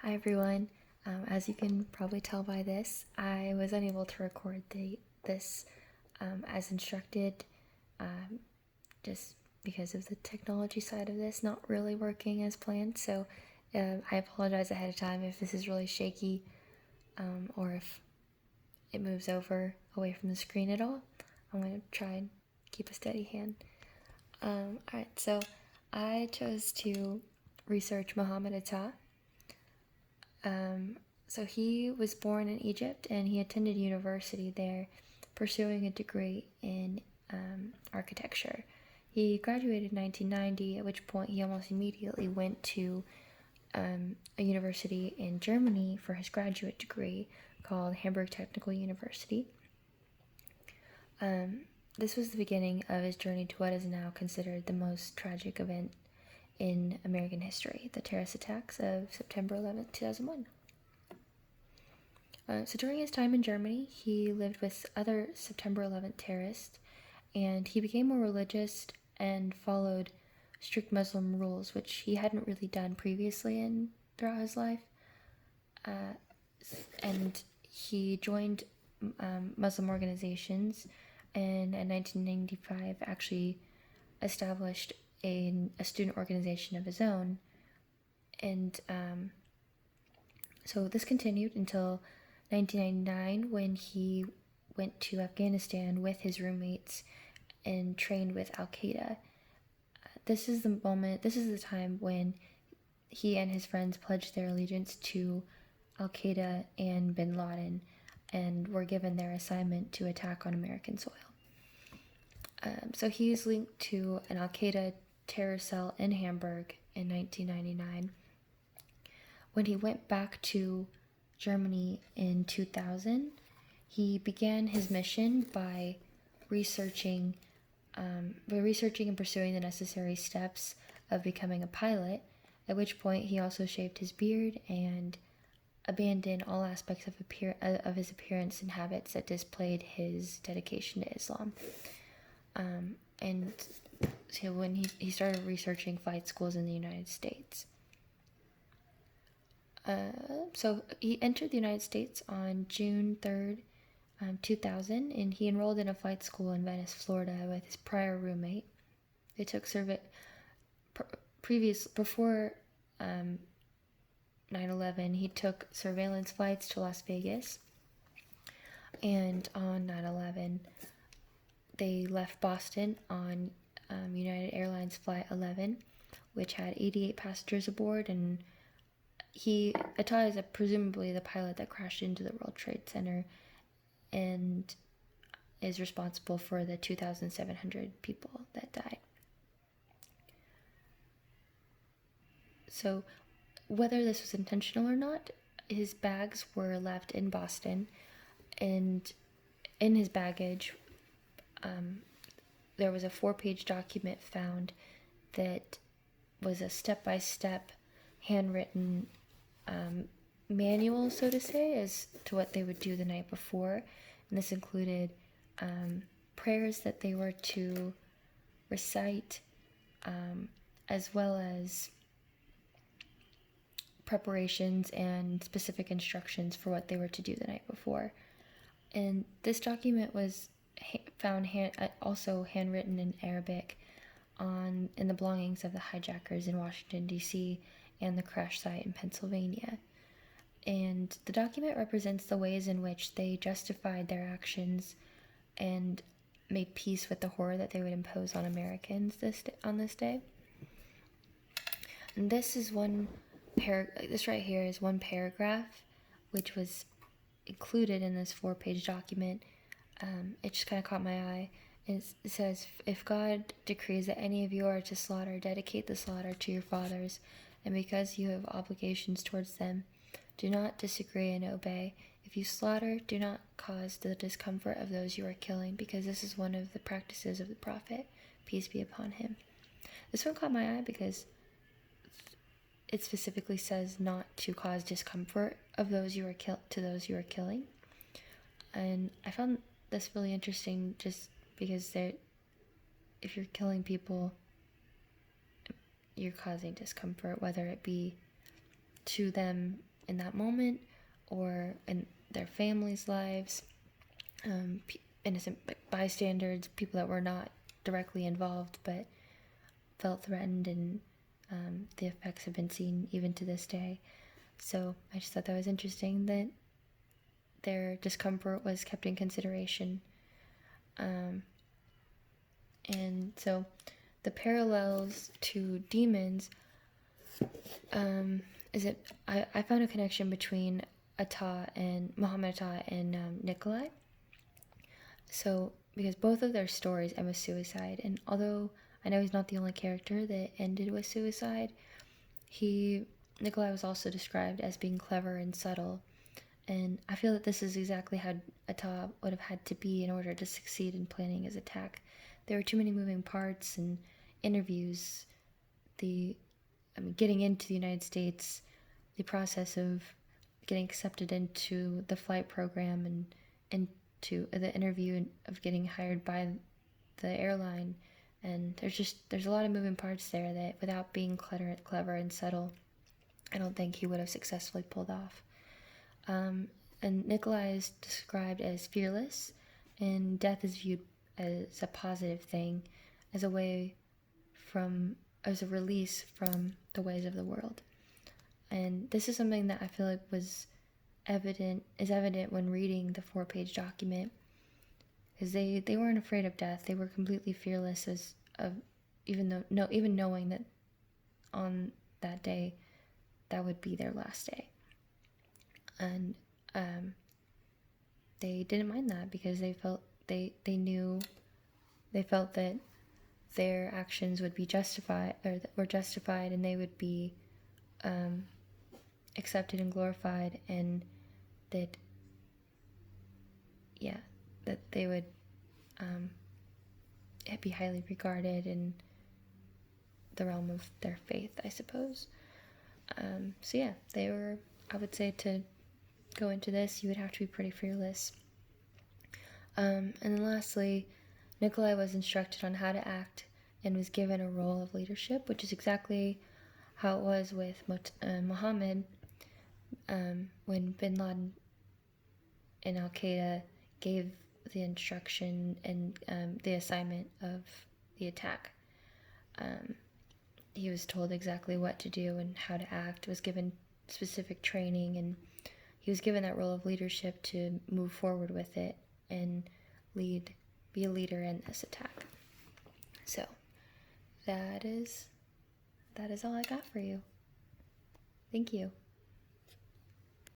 Hi everyone. As you can probably tell by this, I was unable to record this as instructed, um, just because of the technology side of this not really working as planned. So I apologize ahead of time if this is really shaky, or if it moves away from the screen at all. I'm going to try and keep a steady hand. Alright, so I chose to research Mohamed Atta. So he was born in Egypt and he attended university there, pursuing a degree in architecture. He graduated in 1990, at which point he almost immediately went to a university in Germany for his graduate degree called Hamburg Technical University. This was the beginning of his journey to what is now considered the most tragic event in American history, the terrorist attacks of September 11th, 2001. So during his time in Germany, he lived with other September 11th terrorists, and he became more religious and followed strict Muslim rules, which he hadn't really done previously throughout his life. And he joined Muslim organizations, and in 1995 actually established a student organization of his own. And so this continued until 1999 when he went to Afghanistan with his roommates and trained with Al-Qaeda. This is the time when he and his friends pledged their allegiance to Al-Qaeda and bin Laden and were given their assignment to attack on American soil. So he is linked to an Al-Qaeda terror cell in Hamburg in 1999. When he went back to Germany in 2000, he began his mission by researching and pursuing the necessary steps of becoming a pilot, at which point he also shaved his beard and abandoned all aspects of his appearance and habits that displayed his dedication to Islam. And so when he started researching flight schools in the United States. So he entered the United States on June 3rd, 2000, and he enrolled in a flight school in Venice, Florida with his prior roommate. They took before 9/11, he took surveillance flights to Las Vegas, and on 9/11, they left Boston on United Airlines Flight 11, which had 88 passengers aboard, and Atta is presumably the pilot that crashed into the World Trade Center and is responsible for the 2,700 people that died. So whether this was intentional or not, his bags were left in Boston, and in his baggage there was a 4-page document found that was a step-by-step handwritten manual, so to say, as to what they would do the night before. And this included prayers that they were to recite, as well as preparations and specific instructions for what they were to do the night before. And this document was found also handwritten in Arabic in the belongings of the hijackers in Washington, D.C., and the crash site in Pennsylvania. And the document represents the ways in which they justified their actions and made peace with the horror that they would impose on Americans on this day. And this right here is one paragraph which was included in this 4-page document. It just kind of caught my eye. It says, "If God decrees that any of you are to slaughter, dedicate the slaughter to your fathers, and because you have obligations towards them, do not disagree and obey. If you slaughter, do not cause the discomfort of those you are killing, because this is one of the practices of the Prophet, peace be upon him." This one caught my eye because it specifically says not to cause discomfort of those you are to those you are killing. And I found this really interesting just because if you're killing people, you're causing discomfort, whether it be to them in that moment or in their families' lives, innocent bystanders, people that were not directly involved but felt threatened, and the effects have been seen even to this day. So I just thought that was interesting that their discomfort was kept in consideration. And so the parallels to demons is it I found a connection between Mohamed Atta and Nikolai. So because both of their stories end with suicide, and although I know he's not the only character that ended with suicide, Nikolai was also described as being clever and subtle, and I feel that this is exactly how Atta would have had to be in order to succeed in planning his attack. There were too many moving parts and interviews, getting into the United States, the process of getting accepted into the flight program and into the interview of getting hired by the airline. And there's a lot of moving parts there that without being clever and subtle, I don't think he would have successfully pulled off. And Nikolai is described as fearless, and death is viewed as a positive thing, as a release from the ways of the world. And this is something that I feel like is evident when reading the 4-page document, because they weren't afraid of death. They were completely fearless even knowing that on that day that would be their last day. And they didn't mind that because they felt that their actions would be justified, or were justified, and they would be accepted and glorified, and that they would be highly regarded in the realm of their faith, I suppose. So yeah, I would say, to go into this, you would have to be pretty fearless. And then lastly, Nikolai was instructed on how to act and was given a role of leadership, which is exactly how it was with Mohammed, when Bin Laden and Al-Qaeda gave the instruction and the assignment of the attack. He was told exactly what to do and how to act, was given specific training, and he was given that role of leadership to move forward with it and be a leader in this attack. So that is all I got for you. Thank you.